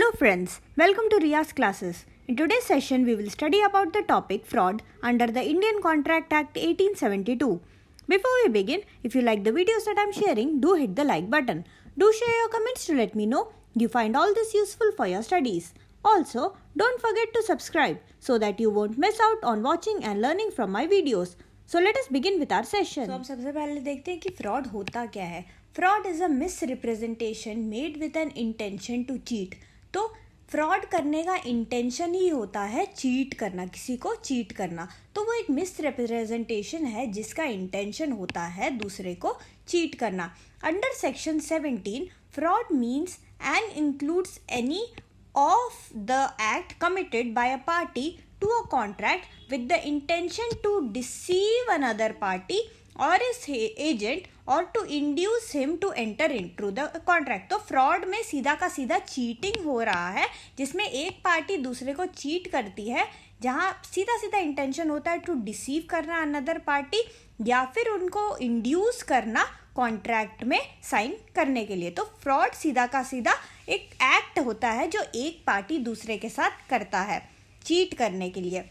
Hello friends, welcome to Riya's classes. In today's session, we will study about the topic fraud under the Indian Contract Act 1872. Before we begin, if you like the videos that I am sharing, do hit the like button. Do share your comments to let me know you find all this useful for your studies. Also, don't forget to subscribe so that you won't miss out on watching and learning from my videos. So let us begin with our session. तो हम सबसे पहले देखते हैं कि fraud होता क्या है. Fraud is a misrepresentation made with an intention to cheat. तो फ्रॉड करने का इंटेंशन ही होता है चीट करना, किसी को चीट करना. तो वो एक मिसरिप्रेजेंटेशन है जिसका इंटेंशन होता है दूसरे को चीट करना. Under section 17 fraud means and includes any of the act committed by a party to a contract with the intention to deceive another party or his agent or to induce him to enter into the contract. तो fraud में सीधा का सीधा cheating हो रहा है जिसमें एक पार्टी दूसरे को चीट करती है, जहाँ सीधा सीधा इंटेंशन होता है टू डिसीव करना अनदर पार्टी या फिर उनको इंड्यूस करना कॉन्ट्रैक्ट में साइन करने के लिए. तो फ्रॉड सीधा का सीधा एक एक्ट होता है जो एक पार्टी दूसरे के साथ करता है चीट करने के लिए.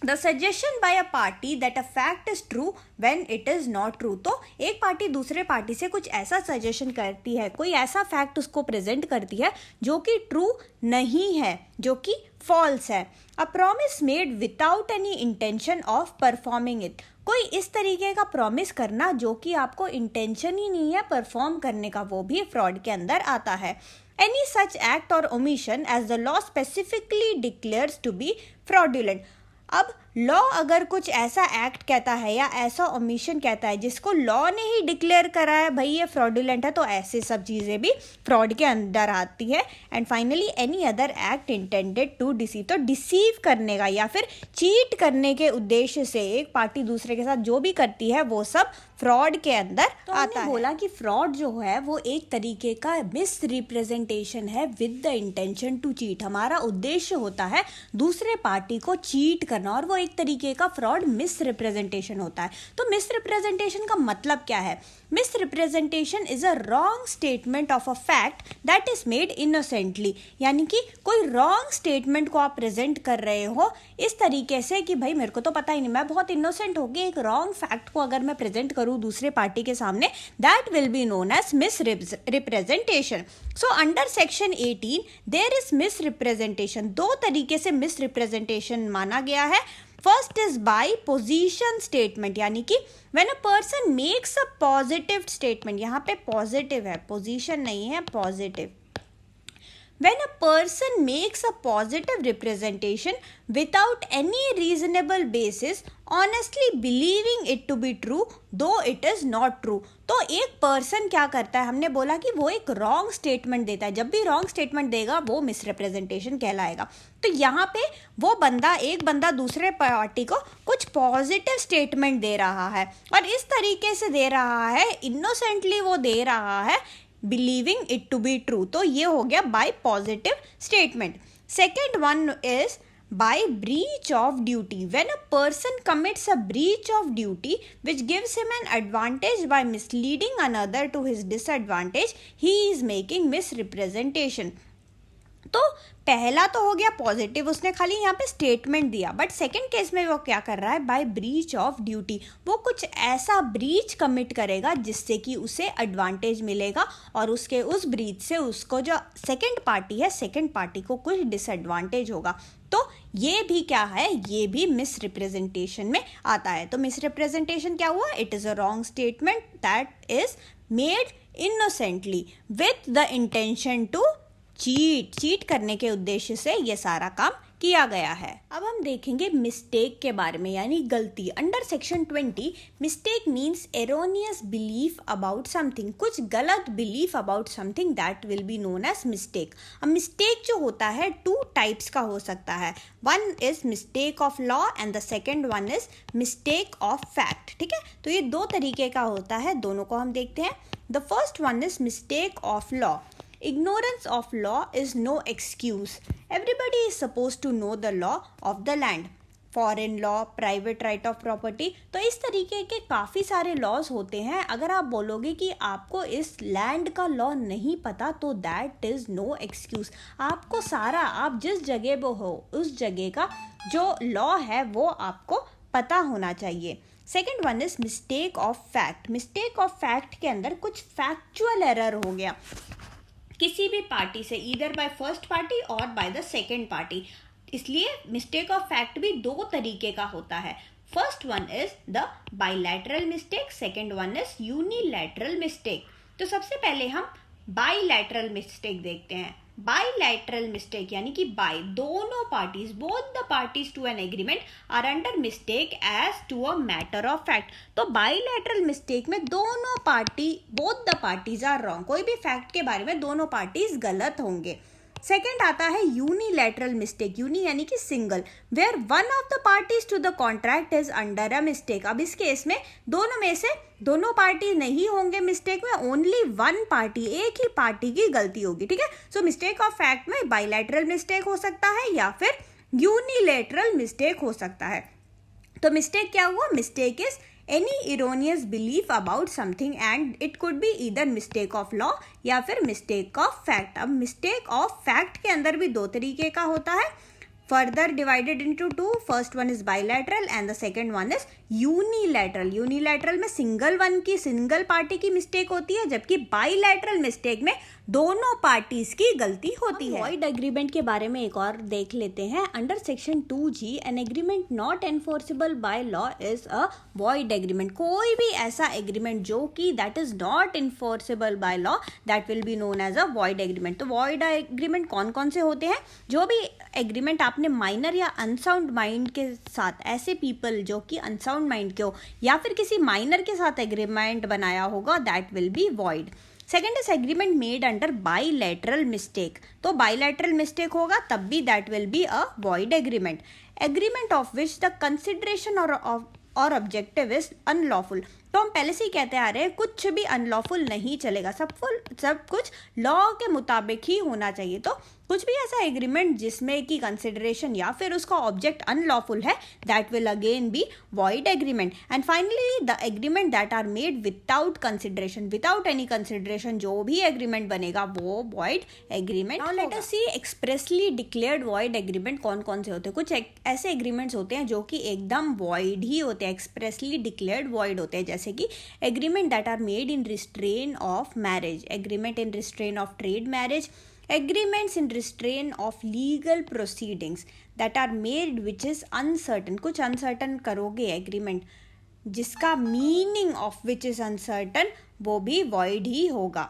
The suggestion by a party that a fact is true when it is not true. तो एक पार्टी दूसरे पार्टी से कुछ ऐसा सजेशन करती है, कोई ऐसा फैक्ट उसको प्रेजेंट करती है जो कि ट्रू नहीं है, जो कि फॉल्स है. A promise made without any intention of performing it. कोई इस तरीके का प्रॉमिस करना जो कि आपको इंटेंशन ही नहीं है परफॉर्म करने का, वो भी फ्रॉड के अंदर आता है. एनी सच एक्ट और omission as the law specifically declares to be fraudulent. अब लॉ अगर कुछ ऐसा एक्ट कहता है या ऐसा ओमिशन कहता है जिसको लॉ ने ही डिक्लेयर करा है भाई ये फ्रॉडुलेंट है, तो ऐसे सब चीज़ें भी फ्रॉड के अंदर आती है. And finally any other act intended to deceive. तो डिसीव करने का या फिर चीट करने के उद्देश्य से एक पार्टी दूसरे के साथ जो भी करती है वो सब फ्रॉड के अंदर तो आता है. बोला कि फ्रॉड जो है वो एक तरीके का मिस रिप्रेजेंटेशन है with the intention to cheat. हमारा उद्देश्य होता है दूसरे पार्टी को चीट करना और वो एक तरीके का फ्रॉड मिस रिप्रेजेंटेशन होता है. तो मिस रिप्रेजेंटेशन का मतलब क्या है? Miss representation is a wrong statement of a fact that is made innocently. यानी कि कोई रॉन्ग स्टेटमेंट को आप प्रेजेंट कर रहे हो इस तरीके से कि भाई मेरे को तो पता ही नहीं, मैं बहुत इनोसेंट होगी, एक रॉन्ग फैक्ट को अगर मैं प्रेजेंट करूँ दूसरे पार्टी के सामने, that will be known as misrepresentation. So under section 18 there is misrepresentation. दो तरीके से मिस रिप्रेजेंटेशन माना गया है. First is by position statement, यानी कि when a person makes a positive statement. यहाँ पे पॉजिटिव है, पोजीशन नहीं है, positive. When a person makes a positive representation without any reasonable basis, honestly believing it to be true, though it is not true. तो एक person क्या करता है, हमने बोला कि वो एक रॉन्ग स्टेटमेंट देता है. जब भी रॉन्ग स्टेटमेंट देगा वो मिसरिप्रेजेंटेशन कहलाएगा. तो यहाँ पे वो बंदा, एक बंदा दूसरे पार्टी को कुछ पॉजिटिव स्टेटमेंट दे रहा है और इस तरीके से दे रहा है, इनोसेंटली वो दे रहा है, believing it to be true. तो ये हो गया by positive statement. Second one is by breach of duty. When a person commits a breach of duty which gives him an advantage by misleading another to his disadvantage, he is making misrepresentation. तो पहला तो हो गया positive, उसने खाली यहाँ पे statement दिया. बट सेकंड केस में वो क्या कर रहा है, बाय ब्रीच ऑफ ड्यूटी. वो कुछ ऐसा ब्रीच कमिट करेगा जिससे कि उसे एडवांटेज मिलेगा और उसके उस ब्रीच से उसको जो सेकंड पार्टी है, सेकंड पार्टी को कुछ डिसएडवांटेज होगा. तो ये भी क्या है, ये भी मिस रिप्रेजेंटेशन में आता है. तो मिस रिप्रेजेंटेशन क्या हुआ? It is a wrong statement that is made innocently with the intention to cheat करने के उद्देश्य से ये सारा काम किया गया है. अब हम देखेंगे मिस्टेक के बारे में, यानी गलती. Under section 20 mistake means erroneous belief about something. कुछ गलत belief about something that will be known as mistake. अब मिस्टेक जो होता है टू टाइप्स का हो सकता है. One is mistake of law and the second one is mistake of fact. ठीक है, तो ये दो तरीके का होता है, दोनों को हम देखते हैं. The first one is mistake of law. Ignorance of law is no excuse. Everybody is supposed to know the law of the land. Foreign law, private right of property. तो इस तरीके के काफ़ी सारे लॉज होते हैं। अगर आप बोलोगे कि आपको इस लैंड का लॉ नहीं पता तो दैट इज़ नो एक्सक्यूज़। आपको सारा, आप जिस जगह पे हो उस जगह का जो लॉ है वो आपको पता होना चाहिए। Second one is mistake of fact. Mistake of fact के अंदर कुछ फैक्चुअल एरर हो गया किसी भी पार्टी से, ईदर बाय फर्स्ट पार्टी और बाय द सेकेंड पार्टी। इसलिए मिस्टेक ऑफ फैक्ट भी दो तरीके का होता है। First one is the bilateral mistake, second one is unilateral mistake. तो सबसे पहले हम बाइलैटरल मिस्टेक देखते हैं। बाइलैटरल मिस्टेक यानी कि बाय, दोनों parties, both the parties to an agreement are under mistake as to a matter of fact. तो बाइलैटरल मिस्टेक में दोनों party, both the parties are wrong, कोई भी फैक्ट के बारे में दोनों पार्टीज गलत होंगे। सेकेंड आता है यूनिलैटरल मिस्टेक, यूनि यानी कि single, where one of the parties to the contract is under a mistake. अब इस केस में दोनों में से दोनों पार्टी नहीं होंगे मिस्टेक में, ओनली वन पार्टी, एक ही पार्टी की गलती होगी, ठीक है। सो मिस्टेक ऑफ फैक्ट में बाइलैटरल मिस्टेक हो सकता है या फिर यूनिलैटरल मिस्टेक हो सकता है। तो मिस्टेक क्या हुआ? Mistake is any erroneous belief about something and it could be either mistake of law या फिर mistake of fact। अब mistake of fact के अंदर भी दो तरीके का होता है, further divided into two। first one is bilateral and the second one is unilateral। unilateral में सिंगल वन की, सिंगल पार्टी की मिस्टेक होती है, जबकि बाइलैटरल मिस्टेक में दोनों पार्टीज की गलती होती है। वॉइड एग्रीमेंट के बारे में एक और देख लेते हैं। Under section 2G an agreement not enforceable by law is a void agreement. कोई भी ऐसा एग्रीमेंट जो कि that is not enforceable by law, that will be known as a void agreement. तो वॉइड एग्रीमेंट कौन कौन से होते हैं? जो भी एग्रीमेंट आपने माइनर या अनसाउंड माइंड के साथ, ऐसे पीपल जो कि अनसाउंड माइंड के हो या फिर किसी माइनर के साथ एग्रीमेंट बनाया होगा, that will be void. Second is agreement made under bilateral mistake. तो बाइलैटरल मिस्टेक होगा तब भी that will be a void agreement. Agreement of which the consideration और ऑब्जेक्टिव इज अनलॉफुल। तो हम पहले से ही कहते आ रहे हैं कुछ भी अनलॉफुल नहीं चलेगा, सब कुछ लॉ के मुताबिक ही होना चाहिए। तो कुछ भी ऐसा एग्रीमेंट जिसमें कि कंसिडरेशन या फिर उसका ऑब्जेक्ट अनलॉफुल है, that will again be void agreement. And finally the agreement that are made without consideration, without any consideration जो भी एग्रीमेंट बनेगा वो void agreement. Now let us see expressly declared void agreement कौन कौन से होते हैं। कुछ ऐसे एग्रीमेंट्स होते हैं जो कि एकदम वॉइड ही होते हैं, एक्सप्रेसली डिक्लेयर्ड वॉइड होते हैं, जैसे कि agreement that are made in restraint of marriage, agreement in restraint of trade marriage, agreements in restraint of legal proceedings that are made which is uncertain। कुछ uncertain करोगे agreement जिसका meaning of which is uncertain, वो भी void ही होगा।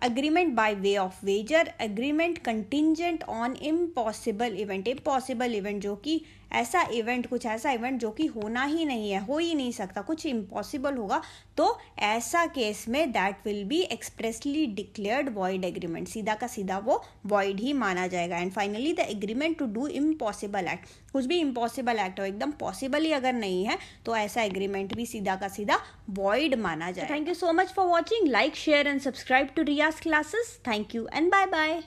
agreement by way of wager, agreement contingent on impossible event। impossible event जो कि ऐसा event, कुछ ऐसा इवेंट जो कि होना ही नहीं है, हो ही नहीं सकता, कुछ इम्पॉसिबल होगा, तो ऐसा केस में that will be expressly declared void agreement. सीधा का सीधा वो वॉइड ही माना जाएगा। And finally the agreement to do impossible act, कुछ भी इम्पॉसिबल एक्ट हो, एकदम पॉसिबल ही अगर नहीं है तो ऐसा एग्रीमेंट भी सीधा का सीधा वॉइड माना जाए। Thank you so much for watching. Like, share and subscribe to Riyaz classes. Thank you and bye bye.